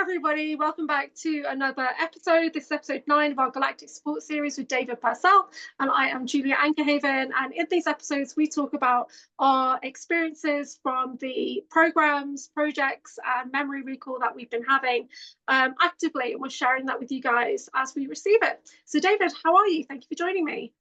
everybody, welcome back to another episode. This is episode 9 of our Galactic Support series with David Purcell, and I am Julia AnchorHaven. And in these episodes, we talk about our experiences from the programs, projects, and memory recall that we've been having actively, and we're sharing that with you guys as we receive it. So, David, how are you? Thank you for joining me.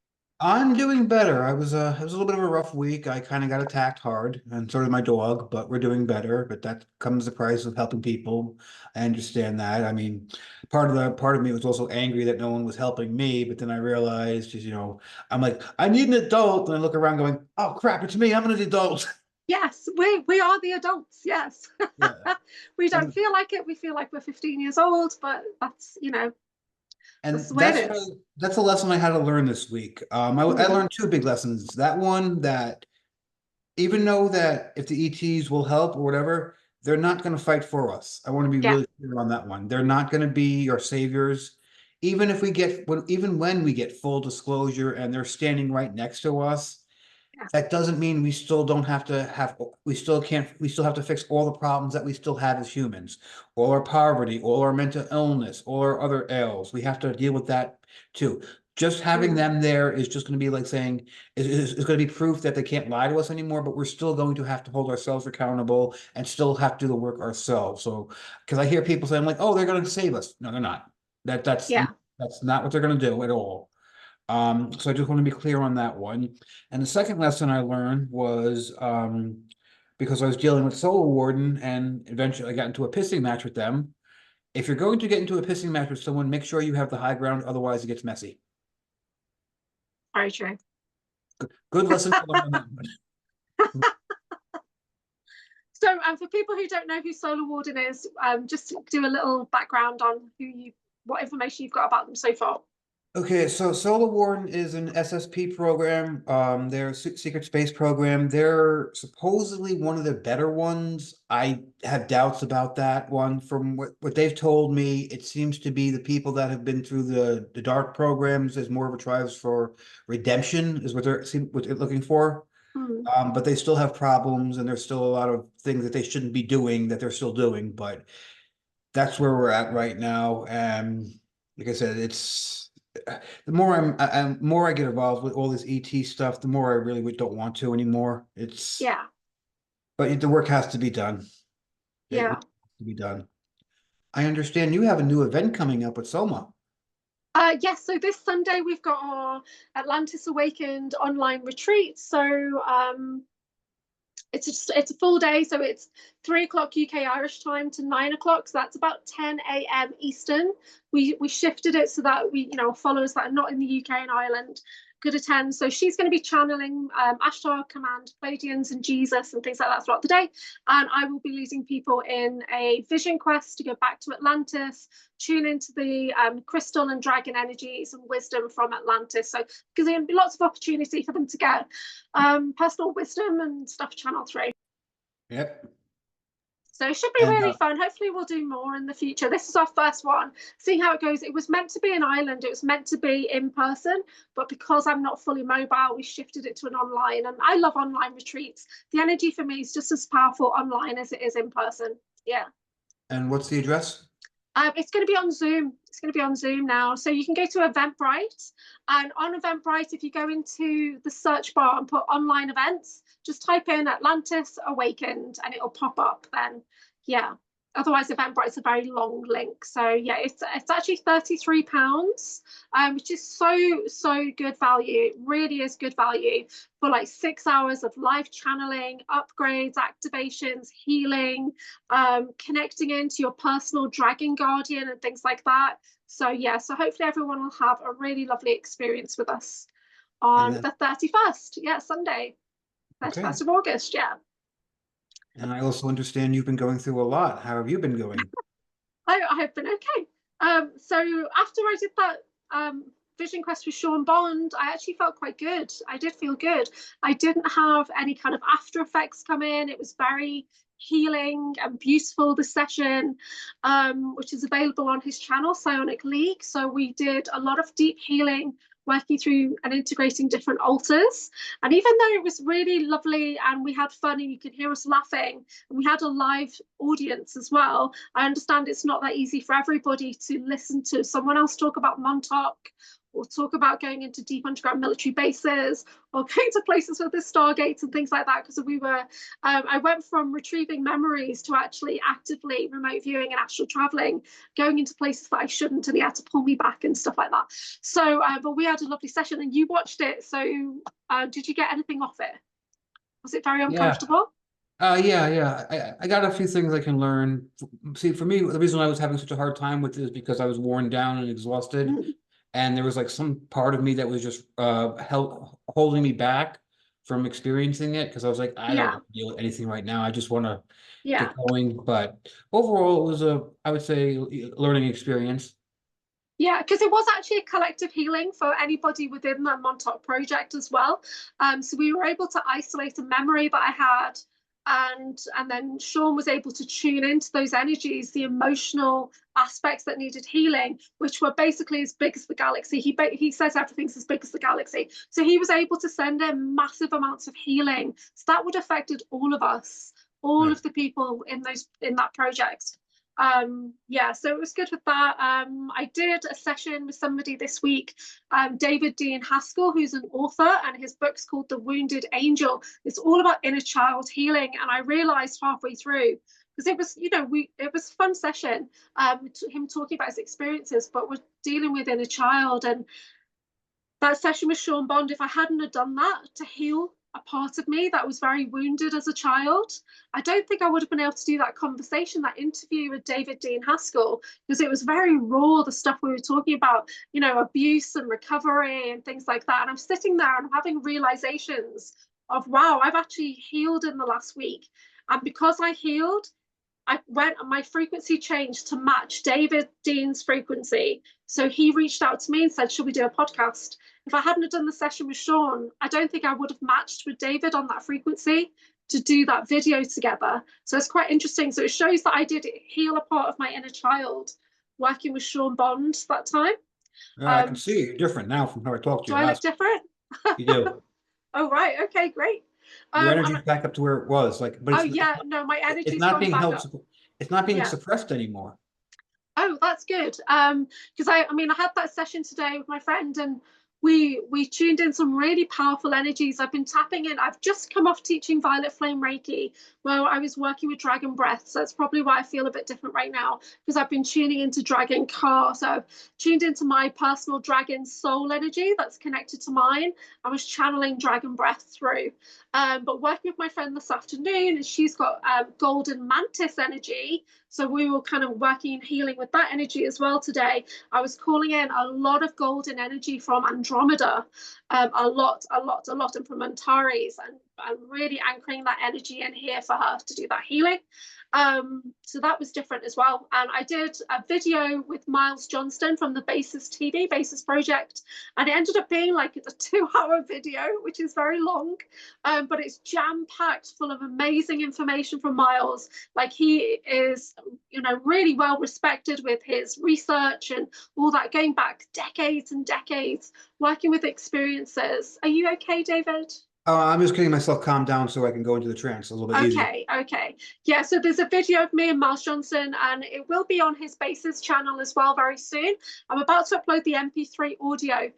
I'm doing better. It was a little bit of a rough week. I kind of got attacked hard, and so did my dog, but we're doing better. But that comes the price of helping people. I understand that. I mean, part of me was also angry that no one was helping me, but then I realized, I'm like, I need an adult, and I look around going, oh crap, it's me. I'm an adult. Yes, we are the adults. Yes. Yeah. We don't feel like it. We feel like we're 15 years old, but that's, And that's the way it is. that's a lesson I had to learn this week. I learned two big lessons. That one, that even though that if the ETs will help or whatever, they're not going to fight for us. I want to be Yeah. really clear on that one. They're not going to be our saviors. Even when we get full disclosure and they're standing right next to us, that doesn't mean we still don't have to have, we still have to fix all the problems that we still have as humans, all our poverty, all our mental illness, all our other ills. We have to deal with that too. Just having them there is just going to be like saying, is going to be proof that they can't lie to us anymore, but we're still going to have to hold ourselves accountable and still have to do the work ourselves. So, because I hear people saying like, oh, they're going to save us. No, they're not. That's not what they're going to do at all. So I just want to be clear on that one. And the second lesson I learned was because I was dealing with Solar Warden and eventually I got into a pissing match with them. If you're going to get into a pissing match with someone, make sure you have the high ground, otherwise it gets messy. Very true. Good lesson to learn on that one. So, for people who don't know who Solar Warden is, just do a little background on what information you've got about them so far. Okay, so Solar Warden is an SSP program. They're a secret space program. They're supposedly one of the better ones. I have doubts about that one. From what they've told me, it seems to be the people that have been through the dark programs as more of a tries for redemption is what they're looking for. But they still have problems, and there's still a lot of things that they shouldn't be doing that they're still doing. But that's where we're at right now. And like I said, it's the more more I get involved with all this ET stuff, the more I really don't want to anymore. But the work has to be done. It has to be done. I understand you have a new event coming up with Soma. Yes, so this Sunday we've got our Atlantis Awakened online retreat. So it's a full day, so it's 3 o'clock UK Irish time to 9 o'clock, so that's about 10 a.m. Eastern. We shifted it so that followers that are not in the UK and Ireland could attend. So she's going to be channeling Ashtar Command, Pleiadians and Jesus and things like that throughout the day, and I will be leading people in a vision quest to go back to Atlantis, tune into the crystal and dragon energies and wisdom from Atlantis. So because there's going to be lots of opportunity for them to get personal wisdom and stuff channeled through. Yep. So it should be really fun. Hopefully we'll do more in the future. This is our first one. Seeing how it goes. It was meant to be an island. It was meant to be in person, but because I'm not fully mobile, we shifted it to an online. And I love online retreats. The energy for me is just as powerful online as it is in person. Yeah. And what's the address? It's going to be on Zoom. It's going to be on Zoom now. So you can go to Eventbrite, and on Eventbrite, if you go into the search bar and put online events, just type in Atlantis Awakened and it'll pop up then. Yeah. Otherwise, Eventbrite's a very long link. So yeah, it's actually £33, which is so good value. It really is good value for like 6 hours of live channeling, upgrades, activations, healing, connecting into your personal dragon guardian and things like that. So yeah, so hopefully everyone will have a really lovely experience with us on the 31st. Yeah, Sunday, 31st of August. Yeah. And I also understand you've been going through a lot. How have you been going? I have been okay. So after I did that vision quest with Sean Bond, I actually felt quite good. I did feel good. I didn't have any kind of after effects come in. It was very healing and beautiful, this session, which is available on his channel, Psionic League. So we did a lot of deep healing working through and integrating different altars. And even though it was really lovely and we had fun and you could hear us laughing and we had a live audience as well, I understand it's not that easy for everybody to listen to someone else talk about Montauk or talk about going into deep underground military bases or going to places with the stargates and things like that, because we were I went from retrieving memories to actually actively remote viewing and astral traveling, going into places that I shouldn't, and he had to pull me back and stuff like that. So but we had a lovely session and you watched it, so did you get anything off it? Was it very uncomfortable? Yeah. I got a few things I can learn. See, for me, the reason I was having such a hard time with it is because I was worn down and exhausted. And there was like some part of me that was just holding me back from experiencing it, because I was like, I don't want to deal with anything right now. I just want to get going. But overall, it was I would say, learning experience. Yeah, because it was actually a collective healing for anybody within the Montauk project as well. So we were able to isolate a memory that I had, and then Sean was able to tune into those energies, the emotional aspects that needed healing, which were basically as big as the galaxy. He says everything's as big as the galaxy. So he was able to send in massive amounts of healing. So that would have affected all of us, all of the people in that project. Yeah, so it was good with that. I did a session with somebody this week, David Dean Haskell, who's an author, and his book's called The Wounded Angel. It's all about inner child healing, and I realized halfway through, because it was, it was a fun session, him talking about his experiences, but we're dealing with inner child. And that session with Sean Bond, if I hadn't have done that to heal a part of me that was very wounded as a child, I don't think I would have been able to do that conversation, that interview with David Dean Haskell, because it was very raw, the stuff we were talking about, abuse and recovery and things like that. And I'm sitting there and having realizations of, wow, I've actually healed in the last week. And because I healed, my frequency changed to match David Dean's frequency. So he reached out to me and said, should we do a podcast? If I hadn't have done the session with Sean, I don't think I would have matched with David on that frequency to do that video together. So it's quite interesting. So it shows that I did heal a part of my inner child working with Sean Bond that time. I can see you're different now from how I talked to you. Do I look different? You do. Oh, right. Okay, great. Your energy's back up to where it was. No, my energy's not being held. up. It's not being suppressed anymore. Oh, that's good. Because I had that session today with my friend, and we tuned in some really powerful energies. I've been tapping in. I've just come off teaching Violet Flame Reiki, where I was working with dragon breath. So that's probably why I feel a bit different right now, because I've been tuning into dragon car. So I've tuned into my personal dragon soul energy that's connected to mine. I was channeling dragon breath through. But working with my friend this afternoon, and she's got golden mantis energy. So we were kind of working and healing with that energy as well today. I was calling in a lot of golden energy from Andromeda, a lot, and from Antares, and I'm really anchoring that energy in here for her to do that healing. So that was different as well. And I did a video with Miles Johnston from the Basis TV, Basis Project, and it ended up being like a 2-hour video, which is very long, but it's jam-packed full of amazing information from Miles. Like, he is, really well respected with his research and all that, going back decades and decades, working with experiences. Are you okay, David? I'm just getting myself calmed down so I can go into the trance a little bit easier. Okay. Yeah, so there's a video of me and Miles Johnson, and it will be on his Basis channel as well very soon. I'm about to upload the MP3 audio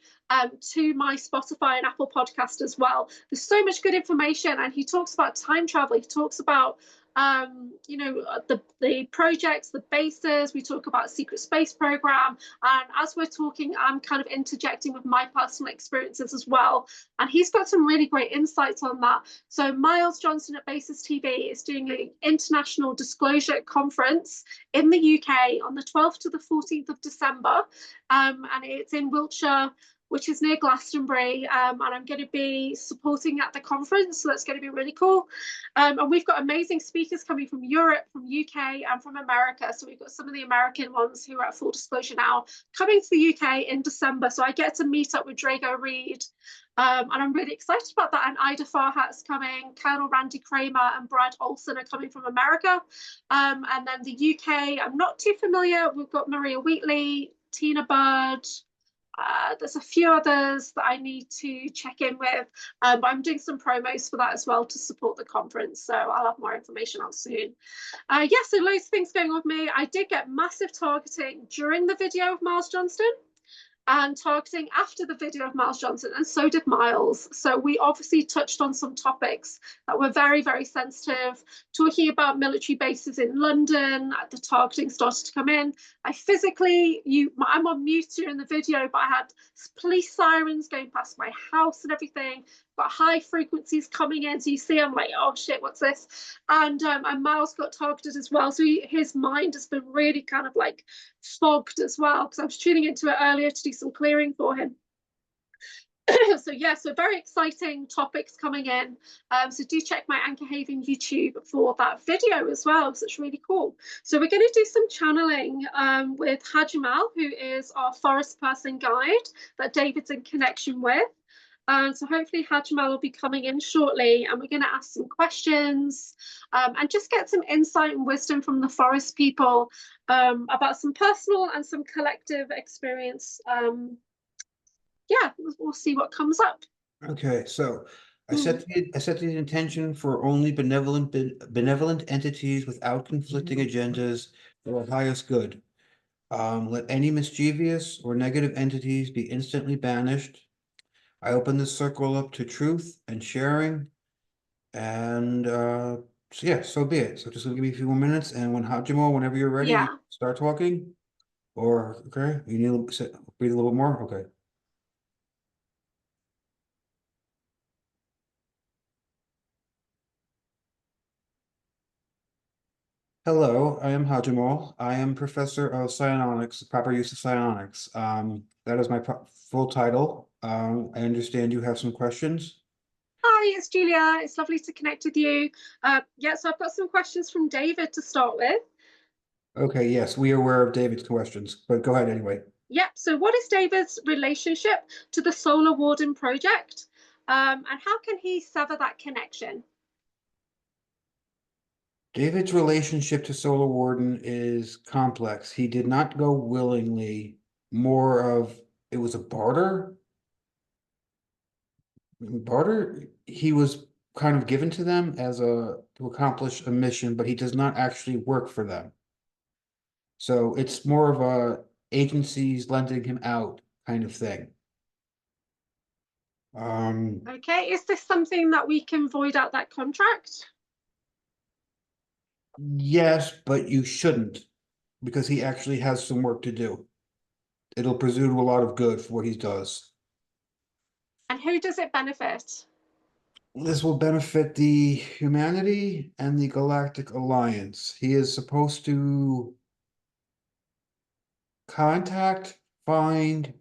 to my Spotify and Apple podcast as well. There's so much good information, and he talks about time travel. He talks about the projects, the bases. We talk about secret space program, and as we're talking, I'm kind of interjecting with my personal experiences as well, and he's got some really great insights on that. So Miles Johnson at Basis TV is doing an international disclosure conference in the UK on the 12th to the 14th of December, and it's in Wiltshire, which is near Glastonbury, and I'm going to be supporting at the conference, so that's going to be really cool. And we've got amazing speakers coming from Europe, from UK, and from America. So we've got some of the American ones who are at full disclosure now coming to the UK in December. So I get to meet up with Drago Reed, and I'm really excited about that. And Ida Farhat's coming, Colonel Randy Kramer and Brad Olson are coming from America. And then the UK, I'm not too familiar. We've got Maria Wheatley, Tina Bird, There's a few others that I need to check in with, but I'm doing some promos for that as well to support the conference. So I'll have more information out soon. Yeah, so loads of things going on with me. I did get massive targeting during the video of Miles Johnston and targeting after the video of Miles Johnson, and so did Miles. So we obviously touched on some topics that were very, very sensitive, talking about military bases in London. The targeting started to come in. I'm on mute during the video, but I had police sirens going past my house and everything, but high frequencies coming in. So you see, I'm like, oh shit, what's this? And Miles got targeted as well. So his mind has been really kind of like fogged as well, because I was tuning into it earlier to do some clearing for him. So yeah, so very exciting topics coming in. So do check my AnchorHaven YouTube for that video as well, because it's really cool. So we're going to do some channeling with Hajimal, who is our forest person guide that David's in connection with. So hopefully Hajimal will be coming in shortly, and we're going to ask some questions and just get some insight and wisdom from the forest people about some personal and some collective experience. Yeah, we'll see what comes up. Okay, so I set the intention for only benevolent entities without conflicting agendas for our highest good. Let any mischievous or negative entities be instantly banished. I open this circle up to truth and sharing, and so yeah, so be it. So just gonna give me a few more minutes, and when Hajimal, whenever you're ready, Yeah. start talking. Or okay, you need to breathe a little more. Okay. Hello, I am Hajimal. I am professor of psionics, proper use of psionics. That is my full title. I understand you have some questions. Hi, it's Julia. It's lovely to connect with you. Yeah, so I've got some questions from David to start with. Okay, yes, we are aware of David's questions, but go ahead anyway. Yep. So what is David's relationship to the Solar Warden project? And how can he sever that connection? David's relationship to Solar Warden is complex. He did not go willingly, more of it was a barter. Barter, he was kind of given to them as to accomplish a mission, but he does not actually work for them. So it's more of a agencies lending him out kind of thing. Okay, is this something that we can void out that contract? Yes, but you shouldn't, because he actually has some work to do. It'll presume a lot of good for what he does. And who does it benefit? This will benefit the humanity and the Galactic Alliance. He is supposed to contact, find,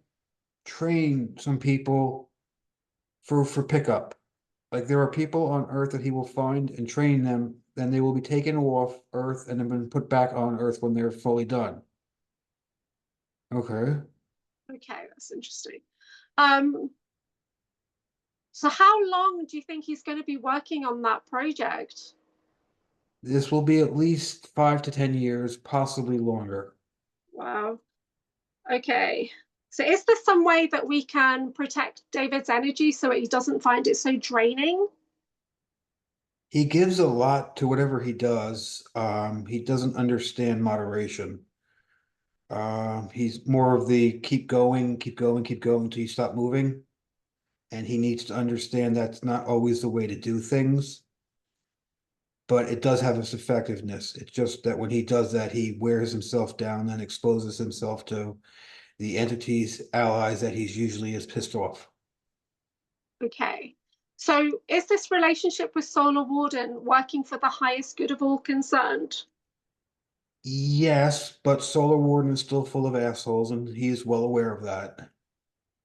train some people for pickup. Like there are people on Earth that he will find and train them, then they will be taken off Earth and then been put back on Earth when they're fully done. Okay. Okay, that's interesting. So how long do you think he's going to be working on that project? This will be at least 5 to 10 years, possibly longer. Wow. Okay. So is there some way that we can protect David's energy so he doesn't find it so draining? He gives a lot to whatever he does. He doesn't understand moderation. He's more of the keep going, keep going, keep going until you stop moving. And he needs to understand that's not always the way to do things. But it does have its effectiveness. It's just that when he does that, he wears himself down and exposes himself to the entities, allies that he's usually is pissed off. Okay. So is this relationship with Solar Warden working for the highest good of all concerned? Yes, but Solar Warden is still full of assholes, and he is well aware of that.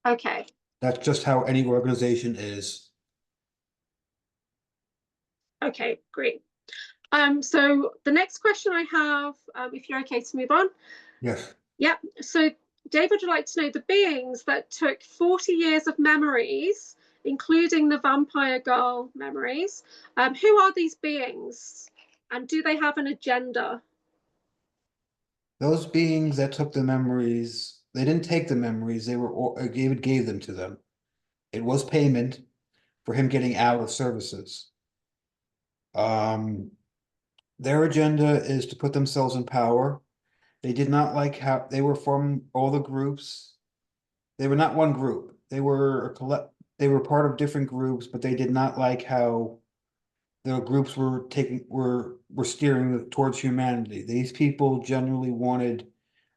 Okay. That's just how any organization is. Okay, great. So the next question I have, if you're okay to move on. Yes. Yep. So David would like to know the beings that took 40 years of memories, including the vampire girl memories. Who are these beings? And do they have an agenda? Those beings that took the memories They didn't take the memories. David gave them to them. It was payment for him getting out of services. Their agenda is to put themselves in power. They did not like how they were from all the groups. They were not one group. They were part of different groups, but they did not like how the groups were steering towards humanity. These people generally wanted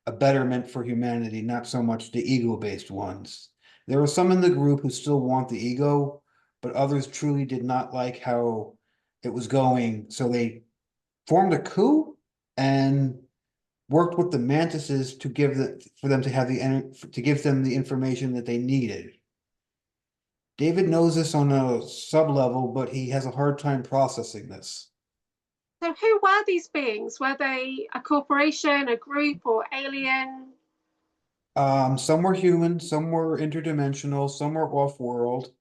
a betterment for humanity, not so much the ego-based ones. There are some in the group who still want the ego, but others truly did not like how it was going. So they formed a coup and worked with the mantises to give for them to have to give them the information that they needed. David knows this on a sub-level, but he has a hard time processing this. So who were these beings? Were they a corporation, a group, or alien? Some were human, some were interdimensional, some were off-world.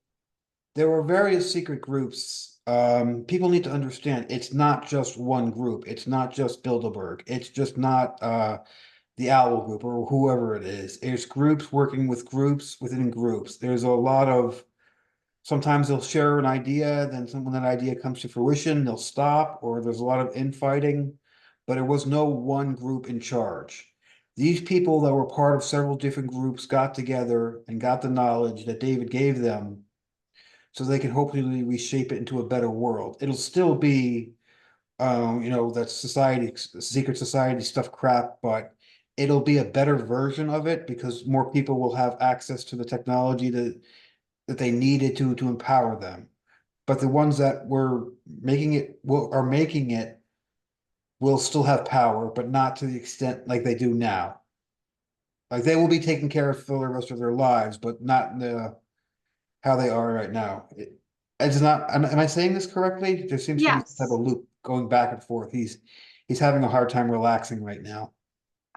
There were various secret groups. People need to understand it's not just one group. It's not just Bilderberg. It's just not the Owl Group or whoever it is. There's groups working with groups within groups. There's a lot of sometimes they'll share an idea, then when that idea comes to fruition, they'll stop, or there's a lot of infighting, but there was no one group in charge. These people that were part of several different groups got together and got the knowledge that David gave them so they can hopefully reshape it into a better world. It'll still be, that secret society stuff crap, but it'll be a better version of it because more people will have access to the technology that they needed to empower them. But the ones that were making it will still have power, but not to the extent like they do now. Like they will be taken care of for the rest of their lives, but not in how they are right now. It's not. Am I saying this correctly? There seems to be some type Yes. of loop going back and forth. He's having a hard time relaxing right now.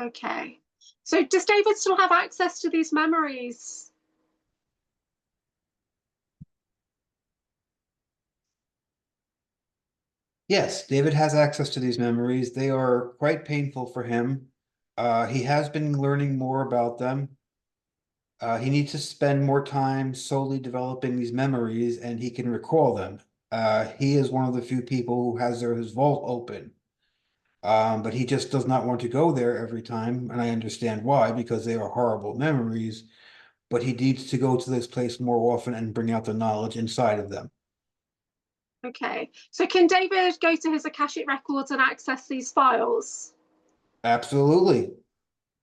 Okay. So does David still have access to these memories? Yes, David has access to these memories. They are quite painful for him. He has been learning more about them. He needs to spend more time solely developing these memories and he can recall them. He is one of the few people who has his vault open. But he just does not want to go there every time, and I understand why, because they are horrible memories, but he needs to go to this place more often and bring out the knowledge inside of them. Okay. So can David go to his Akashic records and access these files? Absolutely.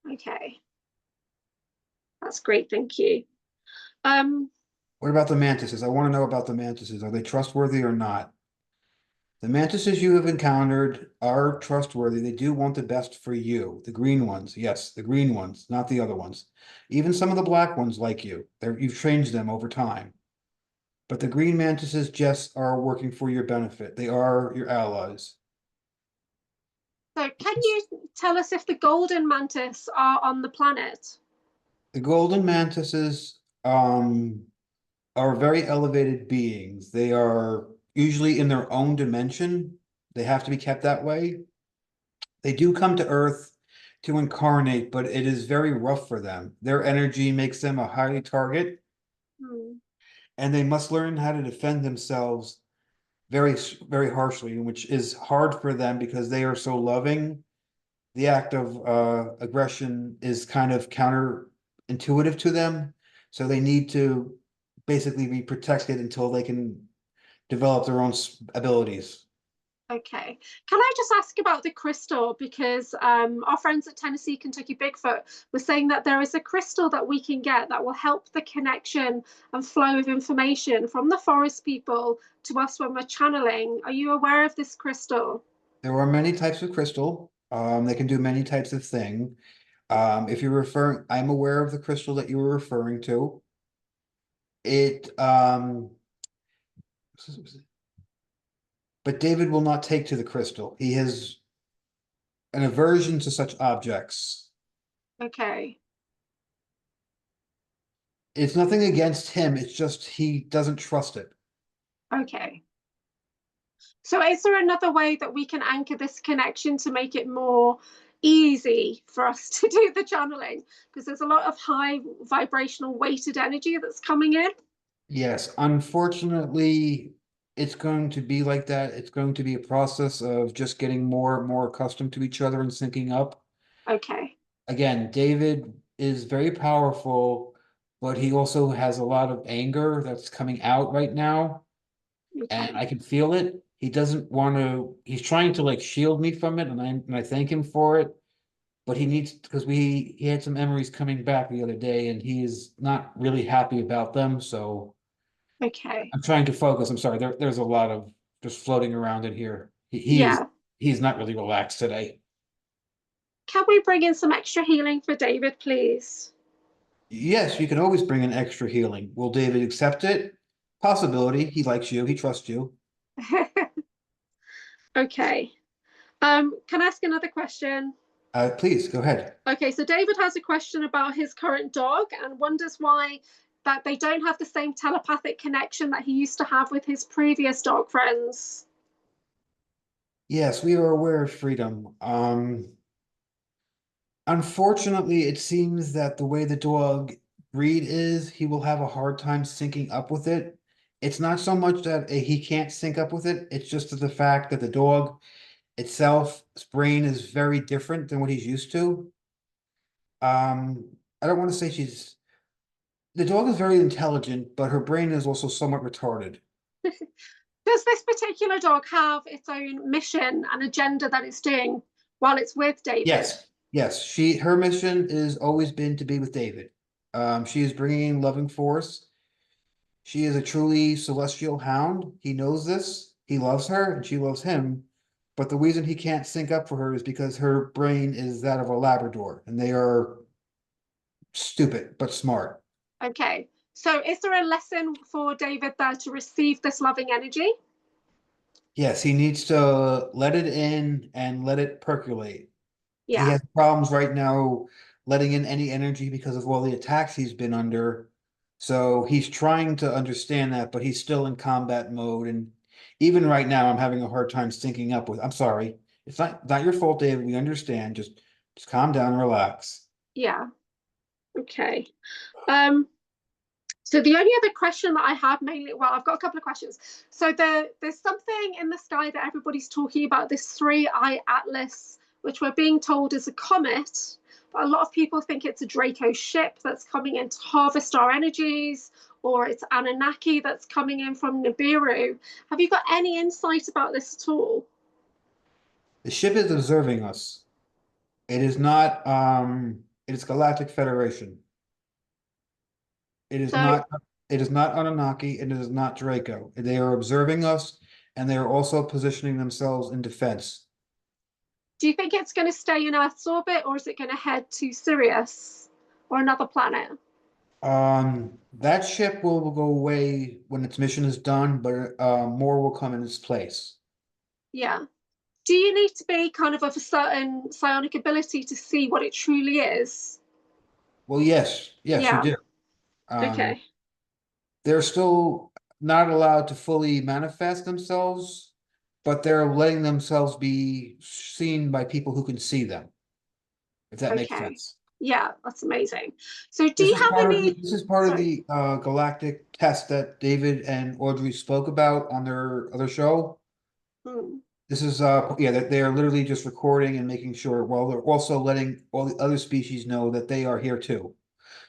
Okay. That's great, thank you. What about the mantises? I want to know about the mantises. Are they trustworthy or not? The mantises you have encountered are trustworthy. They do want the best for you. The green ones, yes, the green ones, not the other ones. Even some of the black ones like you. You've changed them over time. But the green mantises just are working for your benefit. They are your allies. So can you tell us if the golden mantis are on the planet? The golden mantises are very elevated beings. They are usually in their own dimension. They have to be kept that way. They do come to Earth to incarnate, but it is very rough for them. Their energy makes them a highly target, and they must learn how to defend themselves very, very harshly, which is hard for them because they are so loving. The act of aggression is kind of counterintuitive to them. So they need to basically be protected until they can develop their own abilities. Okay. Can I just ask about the crystal? Because our friends at Tennessee Kentucky Bigfoot were saying that there is a crystal that we can get that will help the connection and flow of information from the forest people to us when we're channeling. Are you aware of this crystal? There are many types of crystal. They can do many types of thing. If you're referring, I'm aware of the crystal that you were referring to. But David will not take to the crystal. He has an aversion to such objects. Okay. It's nothing against him. It's just he doesn't trust it. Okay. So is there another way that we can anchor this connection to make it more easy for us to do the channeling because there's a lot of high vibrational weighted energy that's coming in. Yes, unfortunately, it's going to be like that. It's going to be a process of just getting more and more accustomed to each other and syncing up. Okay. Again, David is very powerful, but he also has a lot of anger that's coming out right now, and Okay. I can feel it. He doesn't want to, he's trying to like shield me from it, and I thank him for it. But he needs, because he had some memories coming back the other day and he is not really happy about them, so Okay. I'm trying to focus. I'm sorry, there's a lot of just floating around in here. Yeah. He's not really relaxed today. Can we bring in some extra healing for David, please? Yes, you can always bring in extra healing. Will David accept it? Possibility. He likes you. He trusts you. Okay. Can I ask another question? Please go ahead. Okay, so David has a question about his current dog and wonders why that they don't have the same telepathic connection that he used to have with his previous dog friends. Yes, we are aware of freedom. Unfortunately, it seems that the way the dog breed is, he will have a hard time syncing up with it. It's not so much that he can't sync up with it, it's just the fact that the dog itself, its brain is very different than what he's used to. I don't want to say the dog is very intelligent, but her brain is also somewhat retarded. Does this particular dog have its own mission and agenda that it's doing while it's with David? Yes, yes, her mission is always been to be with David. She is bringing loving force. She is a truly celestial hound. He knows this. He loves her and she loves him. But the reason he can't sync up for her is because her brain is that of a Labrador and they are stupid but smart. Okay. So is there a lesson for David there to receive this loving energy? Yes, he needs to let it in and let it percolate. He Yeah. has problems right now letting in any energy because of all the attacks he's been under. So he's trying to understand that, but he's still in combat mode. And even right now, I'm having a hard time syncing up with. I'm sorry. It's not your fault, David. We understand. Just calm down and relax. Yeah. Okay. Um, so the only other question that I have mainly, well, I've got a couple of questions. So there's something in the sky that everybody's talking about, this three-eye atlas, which we're being told is a comet, but a lot of people think it's a Draco ship that's coming in to harvest our energies, or it's Anunnaki that's coming in from Nibiru. Have you got any insight about this at all? The ship is observing us. It is not it is Galactic Federation. It is So not it is not Anunnaki, and it is not Draco. They are observing us and they are also positioning themselves in defense. do you think it's going to stay in Earth's orbit, or is it going to head to Sirius or another planet? That ship will go away when its mission is done, but more will come in its place. Yeah. Do you need to be kind of a certain psionic ability to see what it truly is? Well, yes, you Yeah. do. Um, Okay. they're still not allowed to fully manifest themselves, but they're letting themselves be seen by people who can see them, if that makes Okay. sense. Yeah, that's amazing. So do you have any, This is part of sorry. the galactic test that David and Audrey spoke about on their other show. Hmm. This is yeah, that they are literally just recording and making sure, while they're also letting all the other species know that they are here too.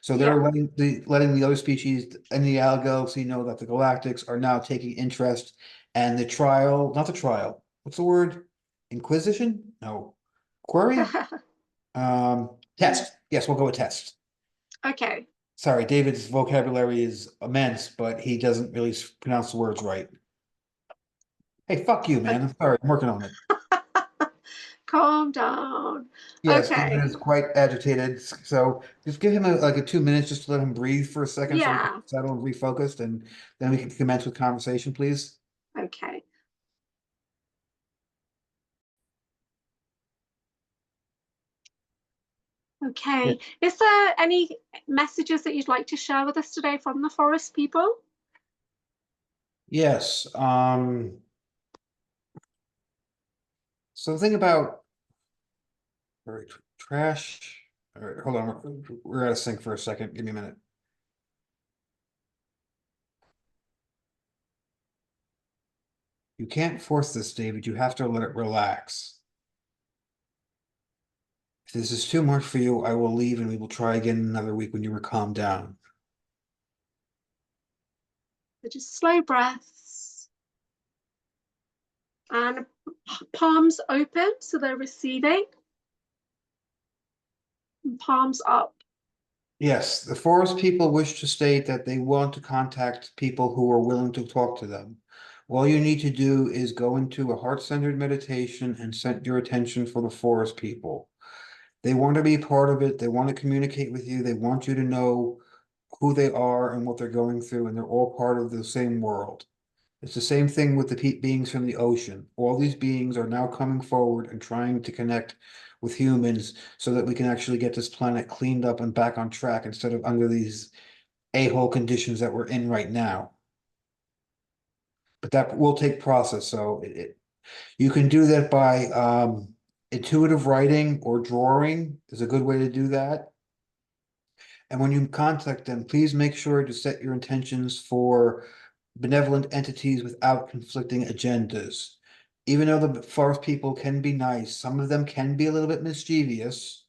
So they're Yeah. letting the other species in the galaxy know that the Galactics are now taking interest, and the trial, not the trial, what's the word? Inquisition? No. Query? Test. Yes, we'll go with test. Okay. Sorry, David's vocabulary is immense, but he doesn't really pronounce the words right. Hey, fuck you, man. I'm sorry, I'm working on it. Calm down. Yes, David Okay. is quite agitated, so just give him like a 2 minutes just to let him breathe for a second so he can Yeah. settle and refocused, and then we can commence with conversation, please. Okay. Yeah. Okay. Is there any messages that you'd like to share with us today from the forest people? Yes, so the thing about All right, trash. All right, hold on. We're out of sync for a second. Give me a minute. You can't force this, David. You have to let it relax. If this is too much for you, I will leave and we will try again another week when you are calmed down. So just slow breaths. And palms open, so they're receiving. And palms up. Yes, the forest people wish to state that they want to contact people who are willing to talk to them. All you need to do is go into a heart-centered meditation and set your attention for the forest people. They want to be part of it. They want to communicate with you. They want you to know who they are and what they're going through, and they're all part of the same world. It's the same thing with the beings from the ocean. All these beings are now coming forward and trying to connect with humans so that we can actually get this planet cleaned up and back on track instead of under these a-hole conditions that we're in right now. But that will take process. So you can do that by intuitive writing or drawing is a good way to do that. And when you contact them, please make sure to set your intentions for benevolent entities without conflicting agendas. Even though the forest people can be nice, some of them can be a little bit mischievous.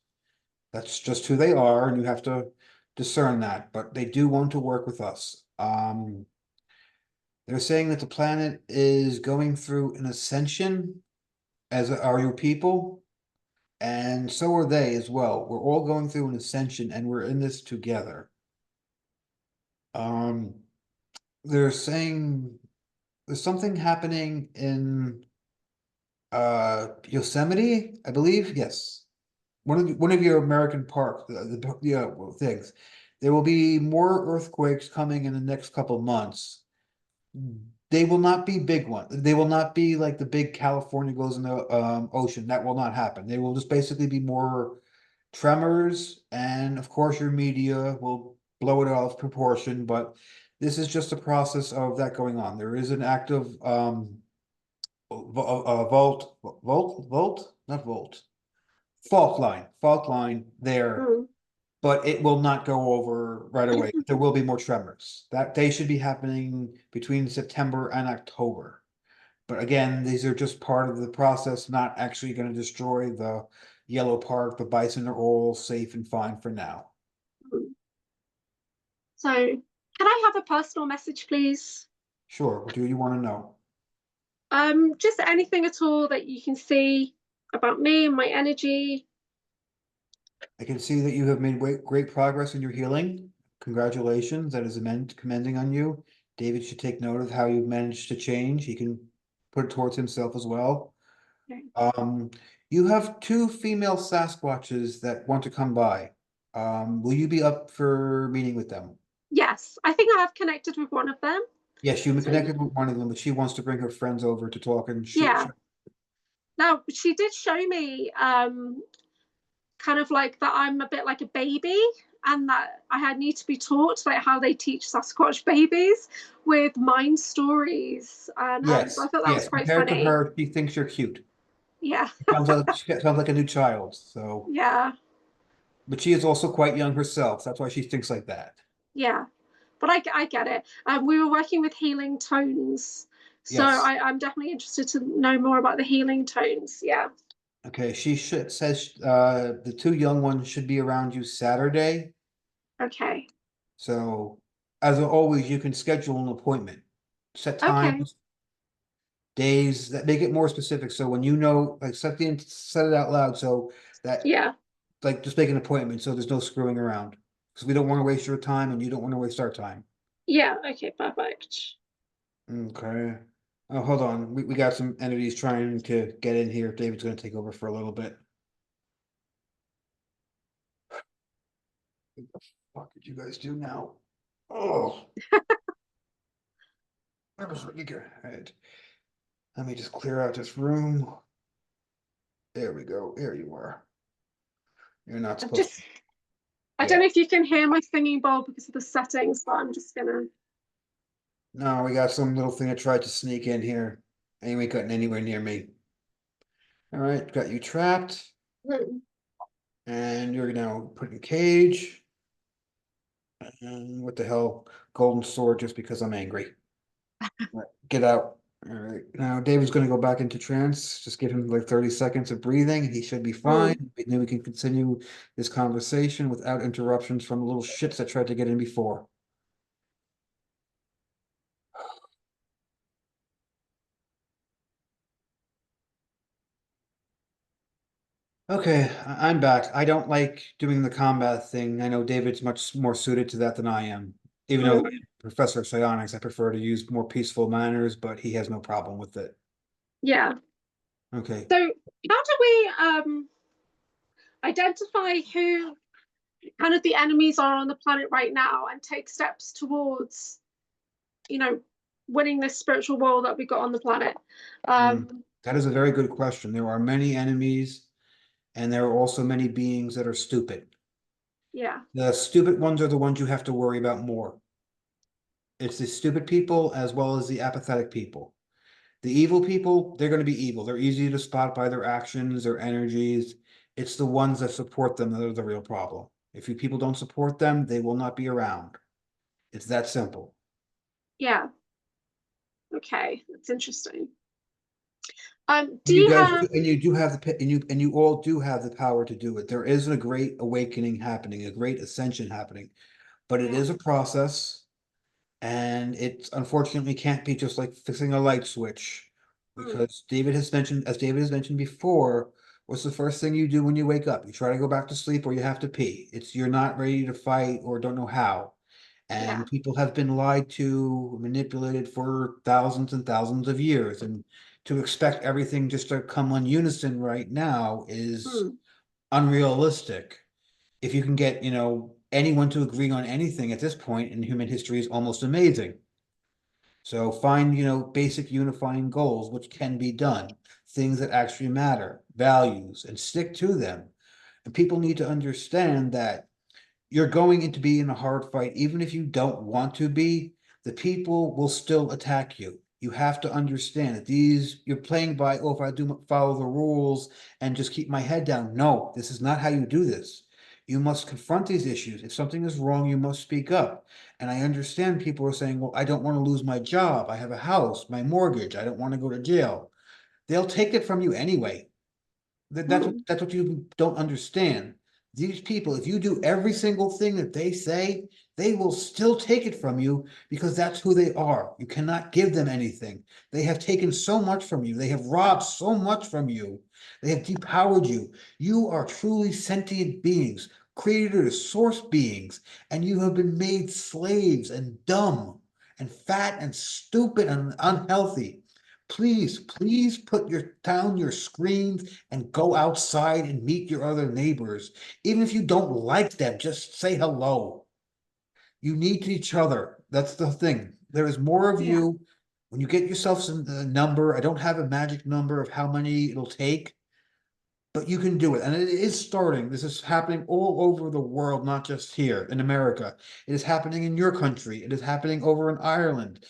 That's just who they are, and you have to discern that. But they do want to work with us. They're saying that the planet is going through an ascension, as are your people, and so are they as well. We're all going through an ascension, and we're in this together. They're saying there's something happening in Yosemite, I believe. Yes, one of your American park, well, things. There will be more earthquakes coming in the next couple of months. They will not be big ones. They will not be like the big California goes in the ocean. That will not happen. They will just basically be more tremors, and of course your media will blow it out of proportion, but this is just a process of that going on. There is an active fault line there, but it will not go over right away. There will be more tremors. That they should be happening between September and October. But again, these are just part of the process, not actually going to destroy the yellow park. The bison are all safe and fine for now. So, can I have a personal message, please? Sure. What do you want to know? Just anything at all that you can see about me and my energy. I can see that you have made great progress in your healing. Congratulations. That is commending on you. David should take note of how you've managed to change. He can put it towards himself as well. Okay. You have two female Sasquatches that want to come by. Will you be up for meeting with them? Yes, I think I have connected with one of them. Yes, you connected with one of them, but she wants to bring her friends over to talk and Yeah. Now, she did show me kind of like that I'm a bit like a baby, and that I need to be taught like how they teach Sasquatch babies with mind stories. And so I thought that was quite Compared to funny. her, she thinks you're cute. Yeah. Sounds like a new child. So Yeah. but she is also quite young herself. That's why she thinks like that. Yeah. But I get it. We were working with healing tones. So Yes. I'm definitely interested to know more about the healing tones. Yeah. Okay. She says the two young ones should be around you Saturday. Okay. So as always, you can schedule an appointment. Set Okay. times, days that make it more specific. So when you know, like set it out loud so that Yeah. like just make an appointment so there's no screwing around. Because we don't want to waste your time and you don't want to waste our time. Yeah. Okay. Perfect. Okay. Oh, hold on. We got some entities trying to get in here. David's gonna take over for a little bit. What the fuck did you guys do now? Oh. That was really good. Let me just clear out this room. There we go. There you are. You're not supposed to. I don't know if you can hear my singing bowl because of the settings, but I'm just gonna. No, we got some little thing that tried to sneak in here. Ain't gotten anywhere near me. All right, got you trapped. And you're now put in cage. And what the hell? Golden sword just because I'm angry. Right, get out. All right. Now David's gonna go back into trance. Just give him like 30 seconds of breathing and he should be fine. Mm. And then we can continue this conversation without interruptions from the little shits that tried to get in before. Okay, I'm back. I don't like doing the combat thing. I know David's much more suited to that than I am. Even though Mm. Professor of Psionics, I prefer to use more peaceful manners, but he has no problem with it. Yeah. Okay. So how do we identify who kind of the enemies are on the planet right now and take steps towards, you know, winning this spiritual war that we got on the planet? That is a very good question. There are many enemies, and there are also many beings that are stupid. Yeah. The stupid ones are the ones you have to worry about more. It's the stupid people as well as the apathetic people. The evil people, they're going to be evil. They're easy to spot by their actions, their energies. It's the ones that support them that are the real problem. If you people don't support them, they will not be around. It's that simple. Yeah. Okay. That's interesting. Do And you you guys, have and you do have and you all do have the power to do it. There is a great awakening happening, a great ascension happening, but it yeah. is a process, and it unfortunately can't be just like fixing a light switch, Mm. because David has mentioned, as David has mentioned before, what's the first thing you do when you wake up? You try to go back to sleep or you have to pee. It's you're not ready to fight or don't know how. Yeah. And people have been lied to, manipulated for thousands and thousands of years. And to expect everything just to come on unison right now is Mm. unrealistic. If you can get, anyone to agree on anything at this point in human history is almost amazing. So find, basic unifying goals, which can be done, things that actually matter, values, and stick to them. And people need to understand that you're going into be in a hard fight, even if you don't want to be, the people will still attack you. You have to understand that you're playing by, oh, if I do follow the rules and just keep my head down. No, this is not how you do this. You must confront these issues. If something is wrong, you must speak up. And I understand people are saying, well, I don't want to lose my job. I have a house, my mortgage. I don't want to go to jail. They'll take it from you anyway. Mm. That's what you don't understand. These people, if you do every single thing that they say, they will still take it from you because that's who they are. You cannot give them anything. They have taken so much from you. They have robbed so much from you. They have depowered you. You are truly sentient beings, created source beings, and you have been made slaves and dumb and fat and stupid and unhealthy. Please put down your screens and go outside and meet your other neighbors. Even if you don't like them, just say hello. You need each other. That's the thing. There is more of Yeah. you. When you get yourself some number, I don't have a magic number of how many it'll take, but you can do it. And it is starting. This is happening all over the world, not just here in America. It is happening in your country. It is happening over in Ireland.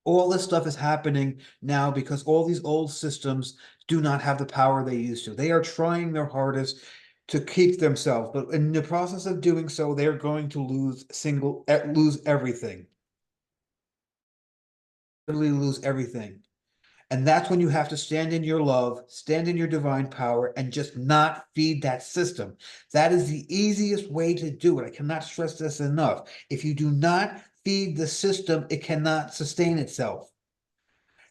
All this stuff is happening now because all these old systems do not have the power they used to. They are trying their hardest to keep themselves, but in the process of doing so, they're going to lose everything. Literally lose everything. And that's when you have to stand in your love, stand in your divine power, and just not feed that system. That is the easiest way to do it. I cannot stress this enough. If you do not feed the system, it cannot sustain itself.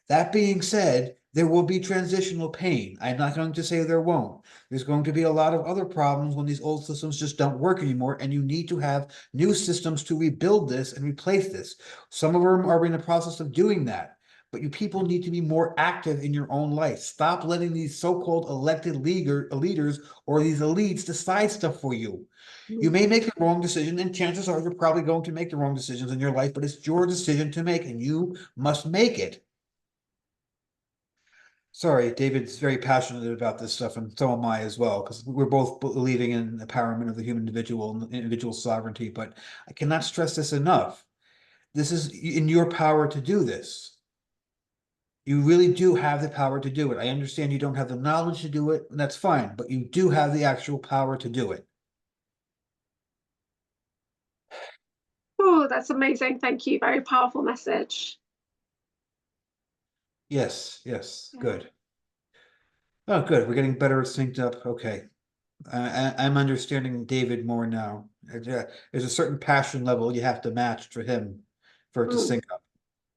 That being said, there will be transitional pain. I'm not going to say there won't. There's going to be a lot of other problems when these old systems just don't work anymore, and you need to have new systems to rebuild this and replace this. Some of them are in the process of doing that, but you people need to be more active in your own life. Stop letting these so-called elected leaders or these elites decide stuff for you. You Mm. may make the wrong decision, and chances are you're probably going to make the wrong decisions in your life, but it's your decision to make, and you must make it. Sorry, David's very passionate about this stuff, and so am I as well, because we're both believing in the empowerment of the human individual and individual sovereignty. But I cannot stress this enough. This is in your power to do this. You really do have the power to do it. I understand you don't have the knowledge to do it, and that's fine, but you do have the actual power to do it. Oh, that's amazing. Thank you. Very powerful message. Yes, yes, Yeah. good. Oh, good. We're getting better synced up. Okay. I'm understanding David more now. There's a certain passion level you have to match for him for it to Mm. sync up.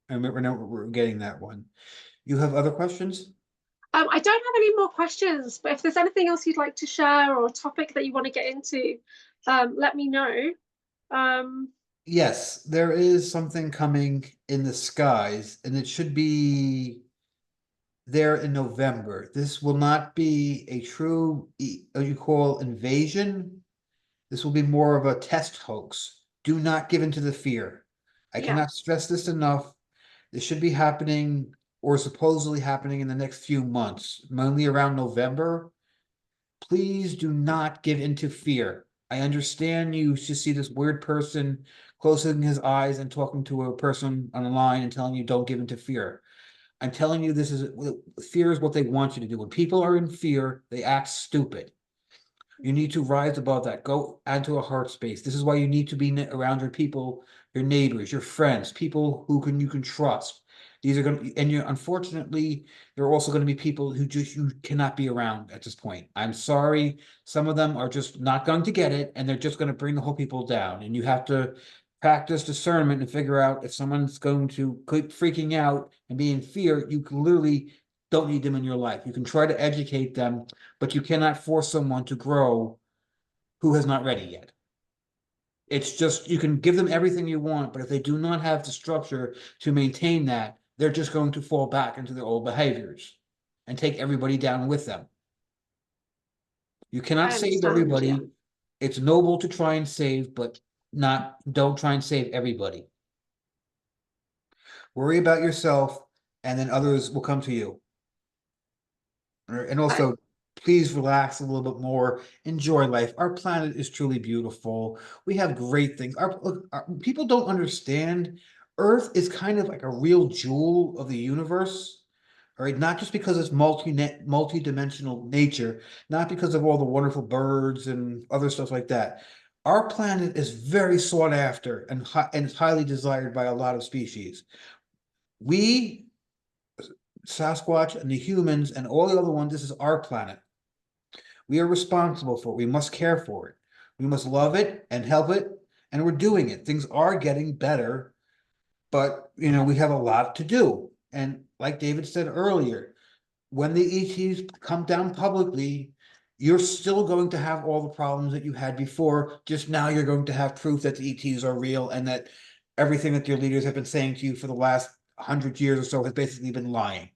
And we're getting that one. You have other questions? I don't have any more questions, but if there's anything else you'd like to share or a topic that you want to get into, let me know. Um, Yes, there is something coming in the skies, and it should be there in November. This will not be a true, what you call invasion. This will be more of a test hoax. Do not give in to the fear. I yeah, cannot stress this enough. This should be happening or supposedly happening in the next few months, mainly around November. Please do not give into fear. I understand you should see this weird person closing his eyes and talking to a person on the line and telling you don't give into fear. I'm telling you, fear is what they want you to do. When people are in fear, they act stupid. You need to rise above that. Go into a heart space. This is why you need to be around your people, your neighbors, your friends, people who you can trust. These are going to, and you're unfortunately, there are also going to be people who just you cannot be around at this point. I'm sorry, some of them are just not going to get it, and they're just going to bring the whole people down. And you have to practice discernment and figure out if someone's going to keep freaking out and be in fear. You can literally don't need them in your life. You can try to educate them, but you cannot force someone to grow who has not ready yet. It's just you can give them everything you want, but if they do not have the structure to maintain that, they're just going to fall back into their old behaviors and take everybody down with them. You cannot I save understand. Yeah. everybody. It's noble to try and save, but don't try and save everybody. Worry about yourself, and then others will come to you. And I, also, please relax a little bit more, enjoy life. Our planet is truly beautiful. We have great things. People don't understand. Earth is kind of like a real jewel of the universe. All right, not just because it's multi-dimensional nature, not because of all the wonderful birds and other stuff like that. Our planet is very sought after and it's highly desired by a lot of species. We Sasquatch and the humans and all the other ones, this is our planet. We are responsible for it. We must care for it. We must love it and help it. And we're doing it. Things are getting better, but we have a lot to do. And like David said earlier, when the ETs come down publicly, you're still going to have all the problems that you had before. Just now you're going to have proof that the ETs are real and that everything that your leaders have been saying to you for the last 100 years or so has basically been lying.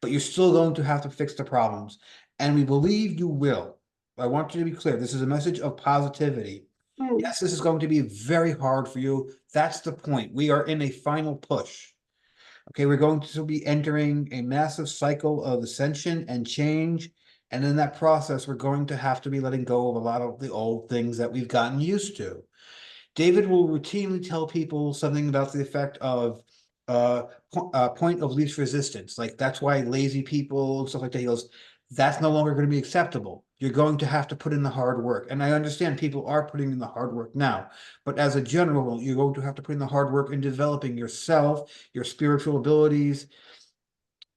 But you're still going to have to fix the problems. And we believe you will. I want you to be clear. This is a message of positivity. mm, Yes, this is going to be very hard for you. That's the point. We are in a final push. Okay, we're going to be entering a massive cycle of ascension and change. And in that process, we're going to have to be letting go of a lot of the old things that we've gotten used to. David will routinely tell people something about the effect of point of least resistance. Like that's why lazy people and stuff like that. He goes, that's no longer going to be acceptable. You're going to have to put in the hard work. And I understand people are putting in the hard work now, but as a general, you're going to have to put in the hard work in developing yourself, your spiritual abilities,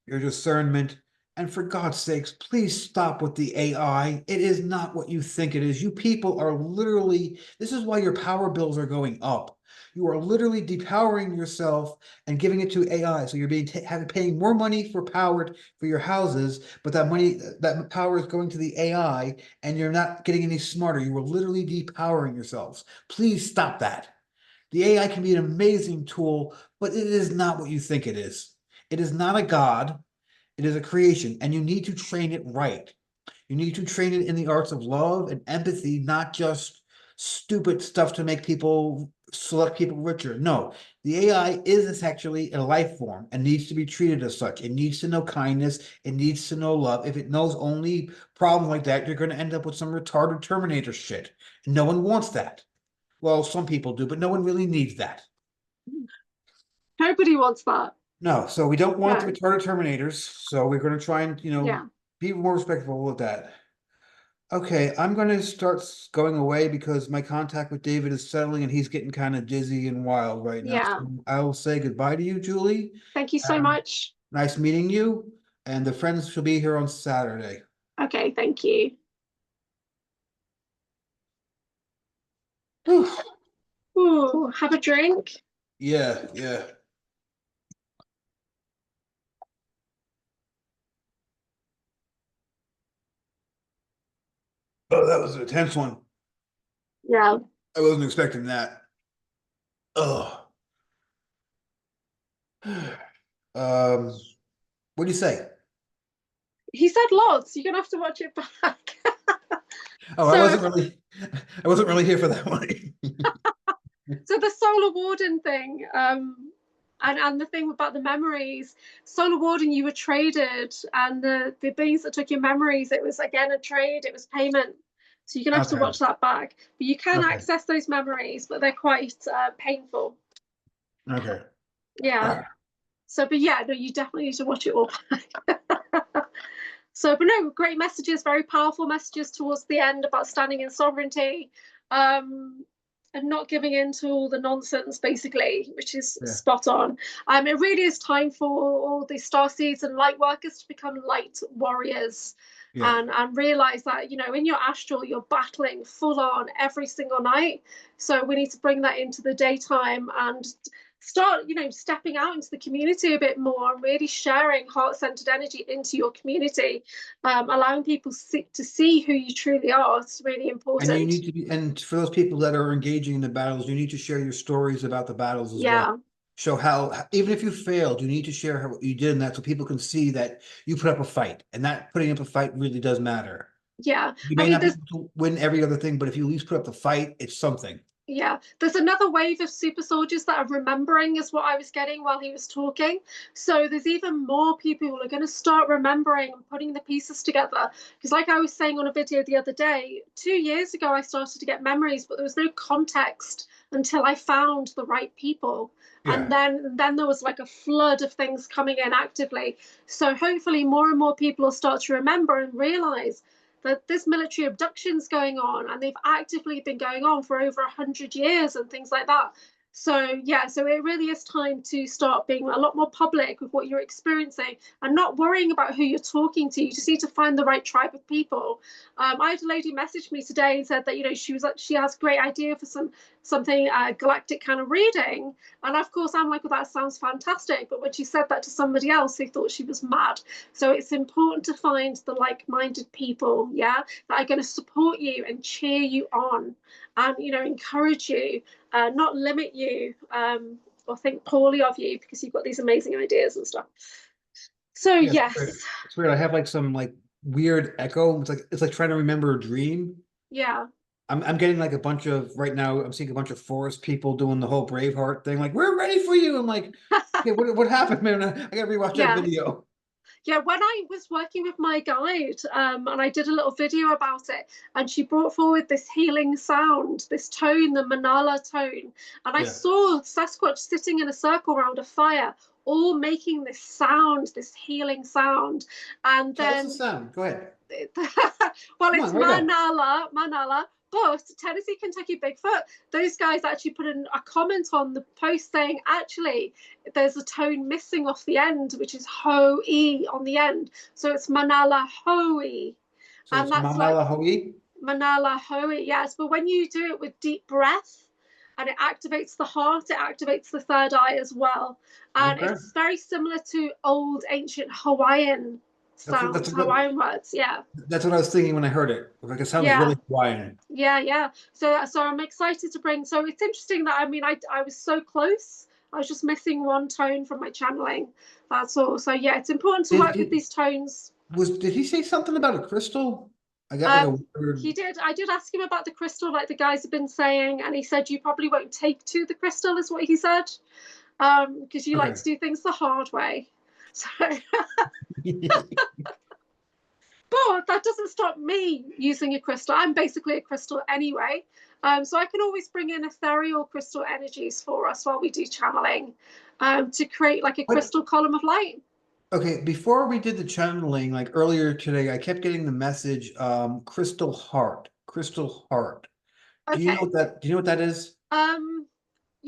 your discernment. And for God's sakes, please stop with the AI. It is not what you think it is. You people are literally, this is why your power bills are going up. You are literally depowering yourself and giving it to AI. So you're paying more money for power for your houses, but that power is going to the AI and you're not getting any smarter. You are literally depowering yourselves. Please stop that. The AI can be an amazing tool, but it is not what you think it is. It is not a god. It is a creation, and you need to train it right. You need to train it in the arts of love and empathy, not just stupid stuff to make people select people richer. No, the AI is actually a life form and needs to be treated as such. It needs to know kindness. It needs to know love. If it knows only problems like that, you're going to end up with some retarded Terminator shit. No one wants that. Well, some people do, but no one really needs that. nobody wants that. No, so we don't want No. the retarded Terminators, so we're gonna try and, Yeah. be more respectful with that. Okay, I'm gonna start going away because my contact with David is settling and he's getting kind of dizzy and wild right now. Yeah. So I will say goodbye to you, Julie. Thank you so Um, much. nice meeting you, and the friends shall be here on Saturday. Okay, thank you. Whew. Ooh, have a drink. Yeah, yeah. Oh, that was an intense one. Yeah. I wasn't expecting that. Oh. What do you say? He said lots. You're gonna have to watch it back. Oh, So I wasn't really here for that one. so the Solar Warden thing, and the thing about the memories, Solar Warden, you were traded, and the beings that took your memories, it was again a trade, it was payment. So you're gonna have to Okay, watch that back. But you can okay, access those memories, but they're quite painful. okay. Yeah. So, but yeah, no, you definitely need to watch it all back. So, but no, great messages, very powerful messages towards the end about standing in sovereignty, and not giving in to all the nonsense, basically, which is Yeah, spot on. It really is time for all the star seeds and light workers to become light warriors. yeah. And realize that, in your astral, you're battling full on every single night. So we need to bring that into the daytime and start, stepping out into the community a bit more and really sharing heart-centered energy into your community, allowing people to see who you truly are. It's really And you important. need to be, and for those people that are engaging in the battles, you need to share your stories about the battles as well. Yeah. Show how, even if you failed, you need to share how, what you did in that so people can see that you put up a fight, and that putting up a fight really does matter. Yeah. You I may mean, not be there's able to win every other thing, but if you at least put up the fight, it's something. Yeah, there's another wave of super soldiers that are remembering, is what I was getting while he was talking. So there's even more people who are going to start remembering and putting the pieces together. Because, like I was saying on a video the other day, 2 years ago I started to get memories, but there was no context until I found the right people. And Yeah. then there was like a flood of things coming in actively. So hopefully more and more people will start to remember and realize that this military abductions going on, and they've actively been going on for over 100 years and things like that. So yeah, so it really is time to start being a lot more public with what you're experiencing and not worrying about who you're talking to. You just need to find the right tribe of people. I had a lady message me today and said that she has a great idea for something galactic kind of reading, and of course I'm like, well, that sounds fantastic. But when she said that to somebody else, they thought she was mad. So it's important to find the like-minded people, yeah, that are going to support you and cheer you on, and encourage you, not limit you, or think poorly of you because you've got these amazing ideas and stuff. So Yeah, it's yes. weird. It's weird. I have like some like weird echo. It's like trying to remember a dream. Yeah. I'm getting like a bunch of right now. I'm seeing a bunch of forest people doing the whole Braveheart thing. Like, we're ready for you. I'm like, okay, what happened, man? I gotta rewatch that Yeah. video. Yeah, when I was working with my guide, and I did a little video about it, and she brought forward this healing sound, this tone, the Manala tone, and I Yeah. saw Sasquatch sitting in a circle around a fire, all making this sound, this healing sound. And So what's the then sound? Go ahead. well, Come it's on, right now. Manala. But Tennessee, Kentucky, Bigfoot, those guys actually put in a comment on the post saying, actually, there's a tone missing off the end, which is ho-e on the end. So it's Manala ho-e. So And it's that's like Manala Hoi. Manala ho-e, yes. But when you do it with deep breath, and it activates the heart, it activates the third eye as well. And Okay. it's very similar to old ancient Hawaiian That's what sounds, Hawaiian words, yeah. that's what I was thinking when I heard it. Like it sounds Yeah. really Hawaiian. Yeah. So I'm excited to bring. So it's interesting that I was so close. I was just missing one tone from my channeling. That's all. So yeah, it's important to Did, work with did these tones. did he say something about a crystal? I got like a He weird. did. I did ask him about the crystal, like the guys have been saying, and he said you probably won't take to the crystal, is what he said, because you like Okay. to do things the hard way. So, but that doesn't stop me using a crystal. I'm basically a crystal anyway. So I can always bring in ethereal crystal energies for us while we do channeling. to create like a crystal column of light. Okay, before we did the channeling, like earlier today, I kept getting the message, crystal heart, crystal heart. Do you know Okay. what that is?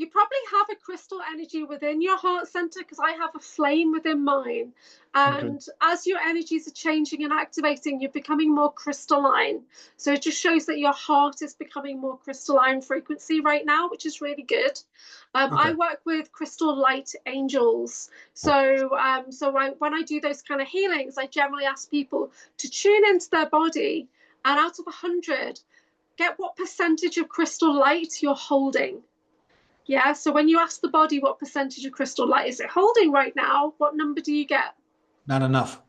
You probably have a crystal energy within your heart center, because I have a flame within mine. Okay. And as your energies are changing and activating, you're becoming more crystalline. So it just shows that your heart is becoming more crystalline frequency right now, which is really good. I Okay. work with crystal light angels. So, when I do those kind of healings, I generally ask people to tune into their body, and out of 100, get what percentage of crystal light you're holding. Yeah, so when you ask the body what percentage of crystal light is it holding right now, what number do you get? Not enough.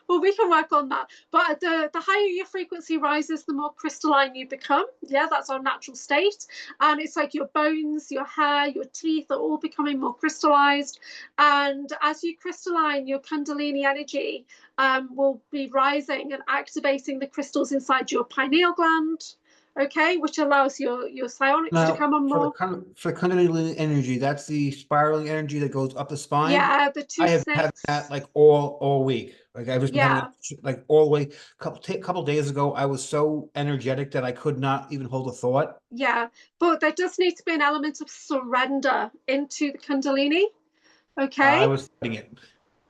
Well, we can work on that. But the higher your frequency rises, the more crystalline you become. Yeah, that's our natural state. And it's like your bones, your hair, your teeth are all becoming more crystallized. And as you crystalline, your Kundalini energy will be rising and activating the crystals inside your pineal gland. Okay, which allows your psionics to come on more. For the Kundalini energy, that's the spiraling energy that goes up the spine. Yeah, the two I have snakes. had that like all week. Like I've just been having it like all the way. Couple days ago, I was so energetic that I could not even hold a thought. Yeah, but there does need to be an element of surrender into the Kundalini. I Okay. was fighting it.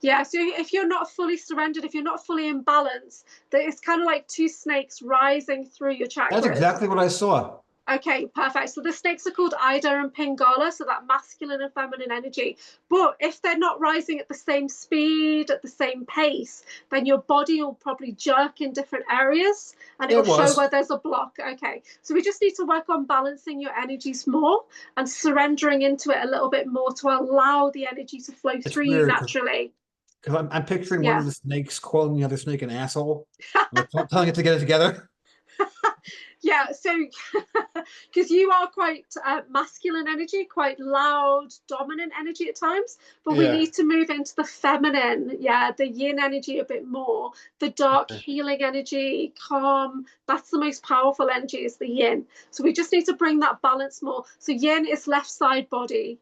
Yeah, so if you're not fully surrendered, if you're not fully in balance, that it's kind of like two snakes rising through your chakras. That's exactly what I saw. Okay, perfect. So the snakes are called Ida and Pingala, so that masculine and feminine energy. But if they're not rising at the same speed, at the same pace, then your body will probably jerk in different areas, and it'll show where there's a block. Okay, so we just need to work on balancing your energies more and surrendering into it a little bit more to allow the energy to flow through you naturally. Because I'm picturing one of the snakes calling the other snake an asshole, like telling it to get it together. Yeah, so because you are quite masculine energy, quite loud, dominant energy at times, but we need to move into the feminine, the yin energy a bit more, the dark healing energy, calm. That's the most powerful energy, is the yin. So we just need to bring that balance more. So yin is left side body.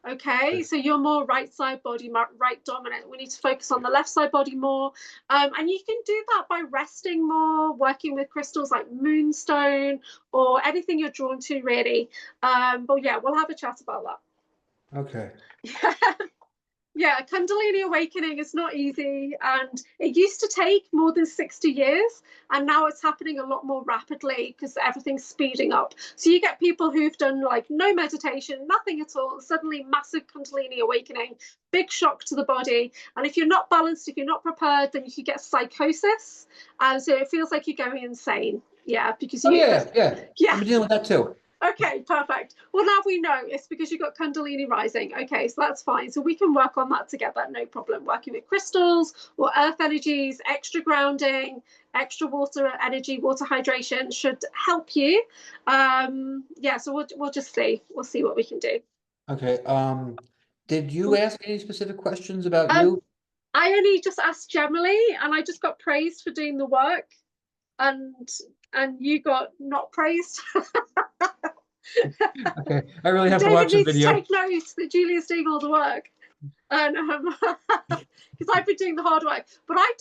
Okay, so you're more right side body, right dominant. We need to focus on the left side body more. And you can do that by resting more, working with crystals like moonstone or anything you're drawn to, really. But yeah, we'll have a chat about that. Okay. Yeah, Kundalini awakening is not easy, and it used to take more than 60 years, and now it's happening a lot more rapidly because everything's speeding up. So you get people who've done like no meditation, nothing at all, suddenly massive Kundalini awakening, big shock to the body. And if you're not balanced, if you're not prepared, then you could get psychosis. And so it feels like you're going insane. Yeah, because I've been dealing with that too. Okay, perfect. Well, now we know it's because you've got Kundalini rising. Okay, so that's fine. So we can work on that together, no problem. Working with crystals or earth energies, extra grounding, extra water energy, water hydration should help you. So we'll just see. We'll see what we can do. Okay. Did you ask any specific questions about you? I only just asked generally, and I just got praised for doing the work, and you got not praised. Okay, I really have to watch the video. Take notes that Julia's doing all the work, and because I've been doing the hard work, but I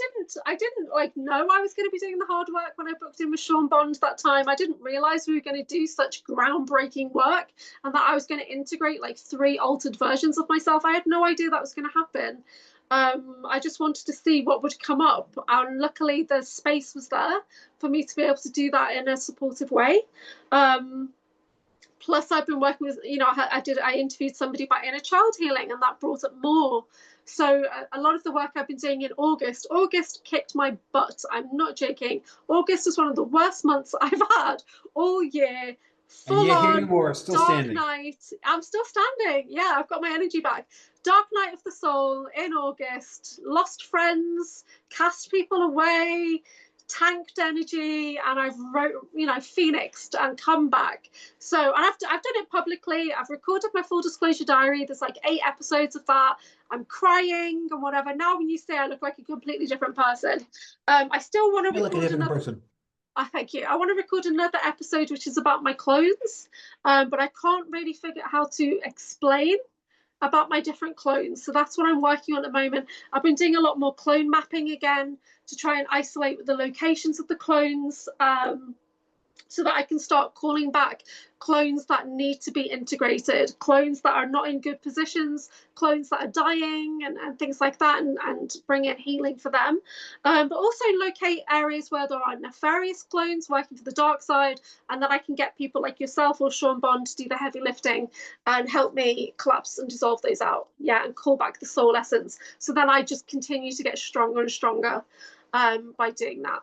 didn't like know I was going to be doing the hard work when I booked in with Sean Bond that time. I didn't realize we were going to do such groundbreaking work, and that I was going to integrate like 3 altered versions of myself. I had no idea that was going to happen. I just wanted to see what would come up, and luckily the space was there for me to be able to do that in a supportive way. Plus, I've been working with, I interviewed somebody about inner child healing, and that brought up more. So a lot of the work I've been doing in August kicked my butt. I'm not joking. August is one of the worst months I've had all year. Full on dark night. I'm still standing. Yeah, I've got my energy back. Dark night of the soul in August. Lost friends, cast people away, tanked energy, and I've phoenixed and come back. So, and I've done it publicly. I've recorded my full disclosure diary. There's like 8 episodes of that. I'm crying and whatever. Now when you say I look like a completely different person, I still want to record another person. Thank you. I want to record another episode which is about my clothes, but I can't really figure out how to explain about my different clones. So that's what I'm working on at the moment. I've been doing a lot more clone mapping again to try and isolate the locations of the clones, so that I can start calling back clones that need to be integrated, clones that are not in good positions, clones that are dying, and things like that, and bring in healing for them. But also locate areas where there are nefarious clones working for the dark side, and that I can get people like yourself or Sean Bond to do the heavy lifting and help me collapse and dissolve those out. Yeah, and call back the soul essence. So then I just continue to get stronger and stronger by doing that.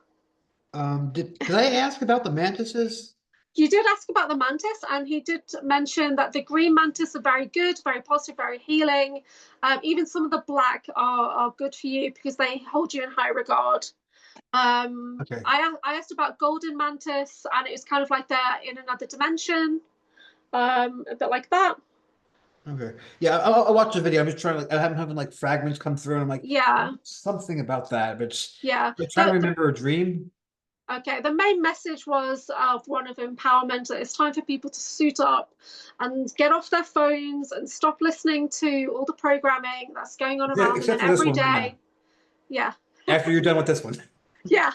Did I ask about the mantises? You did ask about the mantis, and he did mention that the green mantis are very good, very positive, very healing. Even some of the black are good for you because they hold you in high regard. Okay. I asked about golden mantis, and it was kind of like they're in another dimension, a bit like that. Okay. Yeah, I'll watch the video. I'm just trying to, I'm having like fragments come through, and I'm like, Yeah, something about that, but yeah. I'm trying to remember a dream. Okay, the main message was one of empowerment. That it's time for people to suit up and get off their phones and stop listening to all the programming that's going on around them Except for this every one right now. day. Yeah. After you're done with this one. Yeah.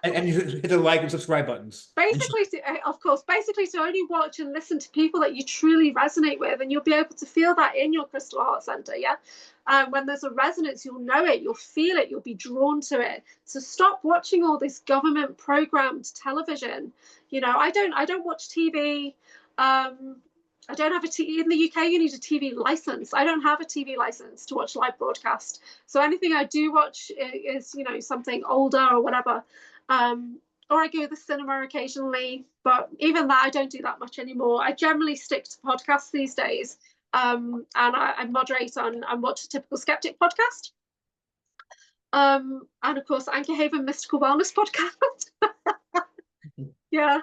And you hit the like and subscribe buttons. Basically, of course, basically to only watch and listen to people that you truly resonate with, and you'll be able to feel that in your crystal heart center. Yeah. When there's a resonance, you'll know it, you'll feel it, you'll be drawn to it. So stop watching all this government programmed television. You know, I don't watch TV. I don't have a TV in the UK. You need a TV license. I don't have a TV license to watch live broadcast. So anything I do watch is, you know, something older or whatever. Or I go to the cinema occasionally, but even that, I don't do that much anymore. I generally stick to podcasts these days. And I moderate and watch a Typical Skeptic podcast. And of course, AnchorHaven Mystical Wellness podcast. Yeah.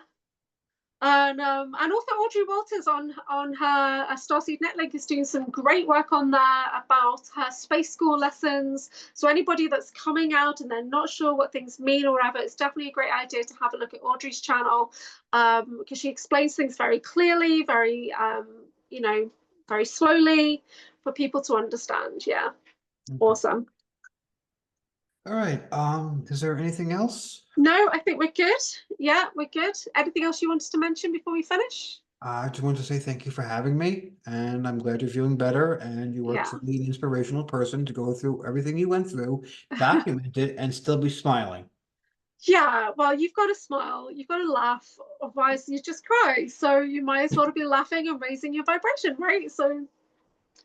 And also Audrey Walters on her Starseed Netlink is doing some great work on there about her space school lessons. So anybody that's coming out and they're not sure what things mean or whatever, it's definitely a great idea to have a look at Audrey's channel, because she explains things very clearly, very you know, very slowly for people to understand. Yeah. Okay. Awesome. All right. Is there anything else? No, I think we're good. Yeah, we're good. Anything else you wanted to mention before we finish? I just want to say thank you for having me, and I'm glad you're feeling better, and you were truly an inspirational person to go through everything you went through, document it, and still be smiling. Yeah, well, you've got to smile, you've got to laugh, otherwise you just cry. So you might as well be laughing and raising your vibration, right? So,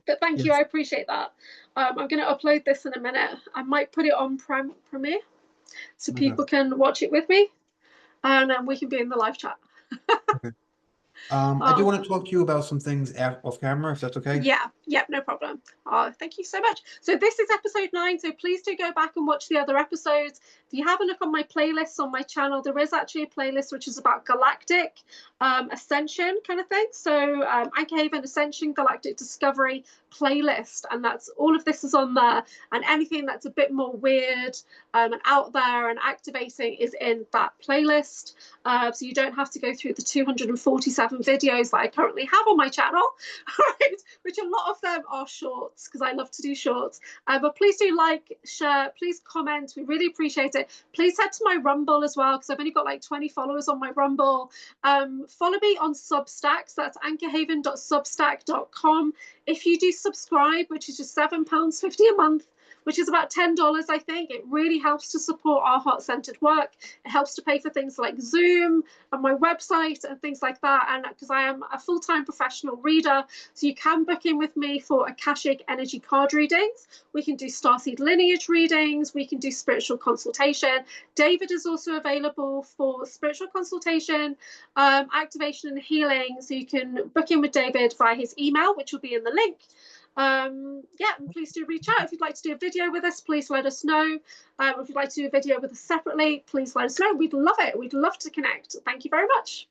but thank you, I appreciate that. I'm going to upload this in a minute. I might put it on Premiere so people can watch it with me, and we can be in the live chat. I do want to talk to you about some things off camera, if that's okay. Yeah, no problem. Thank you so much. So this is episode 9, so please do go back and watch the other episodes. If you have a look on my playlists on my channel, there is actually a playlist which is about galactic ascension kind of thing. So AnchorHaven Ascension Galactic Discovery playlist, and that's all of this is on there, and anything that's a bit more weird and out there and activating is in that playlist. So you don't have to go through the 247 videos that I currently have on my channel, right? Which a lot of them are shorts, because I love to do shorts. But please do like, share, please comment. We really appreciate it. Please head to my Rumble as well, because I've only got like 20 followers on my Rumble. Follow me on Substack. So that's anchorhaven.substack.com. If you do subscribe, which is just £7.50 a month, which is about $10, I think, it really helps to support our heart-centered work. It helps to pay for things like Zoom and my website and things like that. And because I am a full-time professional reader, so you can book in with me for Akashic energy card readings. We can do starseed lineage readings. We can do spiritual consultation. David is also available for spiritual consultation, activation and healing. So you can book in with David via his email, which will be in the link. Yeah, and please do reach out. If you'd like to do a video with us, please let us know. If you'd like to do a video with us separately, please let us know. We'd love it. We'd love to connect. Thank you very much.